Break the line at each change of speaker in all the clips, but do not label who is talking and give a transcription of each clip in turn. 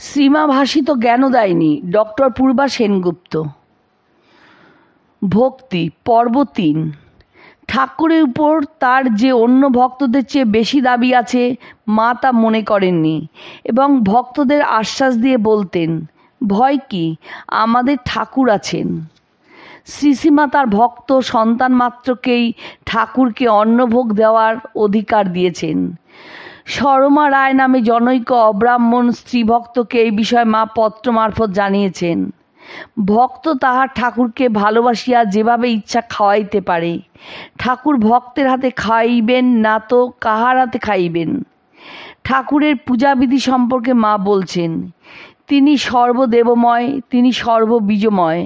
Srima ভাসিত জ্ঞানোদায়িনী doctor পূর্বা সেনগুপ্ত। ভক্তি পর্ব ৩। ঠাকুরের উপর তার যে অন্য ভক্তদের চেয়ে বেশি দাবি আছে মা তা মনে করেননি এবং ভক্তদের আশ্বাস দিয়ে বলতেন, ভয় কি, আমাদের ঠাকুর আছেন। শ্রীশ্রীমা তার ভক্ত সন্তান মাত্রকেই ঠাকুরকে অন্নভোগ দেওয়ার অধিকার দিয়েছেন। সরমা রায় নামে জনৈক অব্রাহ্মণ স্ত্রীভক্তকে এই বিষয়ে মা পত্র মারফত জানিয়েছেন। ভক্ত তাহার ঠাকুরকে ভালোবাসিয়া যেভাবে ইচ্ছা খাওয়াইতে পারে। ঠাকুর ভক্তের হাতে খাইবেন না তো কাহার হাতে খাইবেন। ঠাকুরের পূজাবিধি সম্পর্কে মা বলছেন, তিনি সর্বদেবময়, তিনি সর্ববীজময়।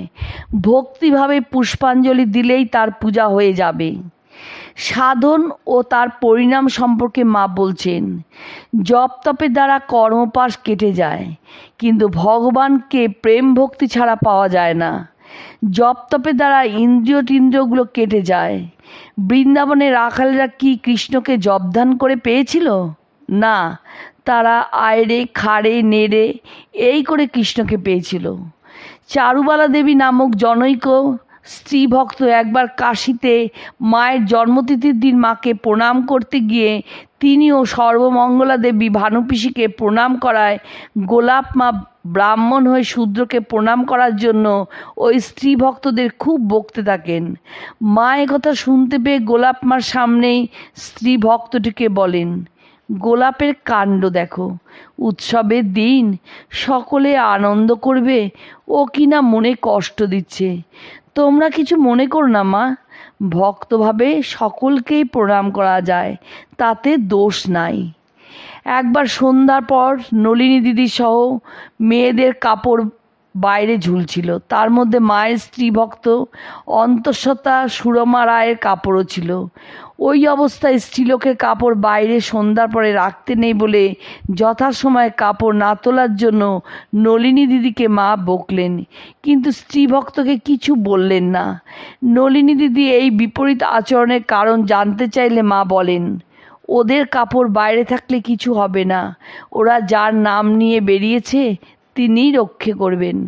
ভক্তিভাবে পুষ্পাঞ্জলি দিলেই তার পূজা হয়ে যাবে। সাধন ও তার পরিণাম সম্পর্কে মা বলছেন, জপ তপের দ্বারা কর্মপাশ কেটে যায়, কিন্তু ভগবানকে প্রেম ভক্তি ছাড়া পাওয়া যায় না। জপ তপের দ্বারা ইন্দ্রিয়গুলো কেটে যায়। বৃন্দাবনের রাখালেরা কি কৃষ্ণকে জপদান করে পেয়েছিল? না, তারা আয়রে খাড়ে নেড়ে এই করে কৃষ্ণকে পেয়েছিল। চারুবালা দেবী নামক জনৈক স্ত্রী ভক্ত একবার কাশীতে মায়ের জন্মতিথির দিন মাকে প্রণাম করতে গিয়ে তিনিও সর্বমঙ্গলা দেবী ভানুপিসিকে প্রণাম করায় গোলাপ মা ব্রাহ্মণ হয়ে শূদ্রকে প্রণাম করার জন্য ওই স্ত্রী ভক্তদের খুব বকতে থাকেন। মা একথা শুনতে পেয়ে গোলাপ মার সামনেই স্ত্রী ভক্তটিকে বলেন, গোলাপের কাণ্ড দেখো, উৎসবের দিন সকলে আনন্দ করবে, ও কিনা মনে কষ্ট দিচ্ছে। তোমরা কিছু মনে করো না মা, ভক্তভাবে সকলকেই প্রণাম করা যায়, তাতে দোষ নাই। একবার সন্ধ্যার পর নলিনী দিদি সহ মেয়েদের কাপড় বাইরে ঝুলছিল, তার মধ্যে মায়ের স্ত্রী ভক্ত অন্তঃসত্ত্বা সুরমা রায়ের কাপড়ও ছিল। ওই অবস্থায় স্ত্রীলোকের কাপড় বাইরে সন্ধ্যার পরে রাখতে নেই বলে যথাসময়ে কাপড় না তোলার জন্য নলিনী দিদিকে মা বকলেন, কিন্তু স্ত্রী ভক্তকে কিছু বললেন না। নলিনী দিদি এই বিপরীত আচরণের কারণ জানতে চাইলে মা বলেন, ওদের কাপড় বাইরে থাকলে কিছু হবে না, ওরা যার নাম নিয়ে বেরিয়েছে তিনিই রক্ষে করবেন।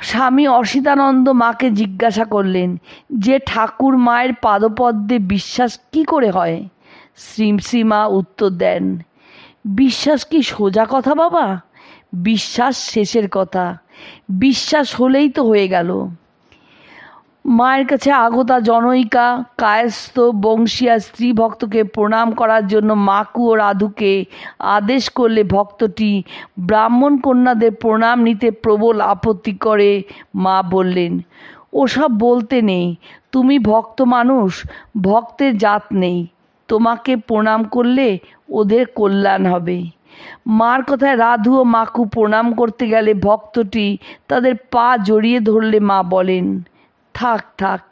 স্বামী অসিতানন্দ মাকে জিজ্ঞাসা করলেন যে ঠাকুর মায়ের পাদপদ্মে বিশ্বাস কি করে হয়? শ্রীমা উত্তর দেন, বিশ্বাস কি সোজা কথা বাবা? বিশ্বাস শেষের কথা, বিশ্বাস হলেই তো হয়ে গেল। মায়ের কাছে আগতা জনৈকা কায়স্থ বংশীয়া স্ত্রী ভক্তকে প্রণাম করার জন্য মাকু ও রাধুকে আদেশ করলে ভক্তটি ব্রাহ্মণ কন্যাদের প্রণাম নিতে প্রবল আপত্তি করে। মা বললেন, ওসব বলতে নেই, তুমি ভক্ত মানুষ, ভক্তের জাত নেই, তোমাকে প্রণাম করলে ওদের কল্যাণ হবে। মার কথায় রাধু ও মাকু প্রণাম করতে গেলে ভক্তটি তাদের পা জড়িয়ে ধরলে মা বলেন, থাক থাক,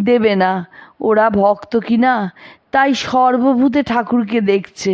দেবে না, ওরা ভক্ত কিনা তাই সর্বভূতে ঠাকুরকে দেখছে।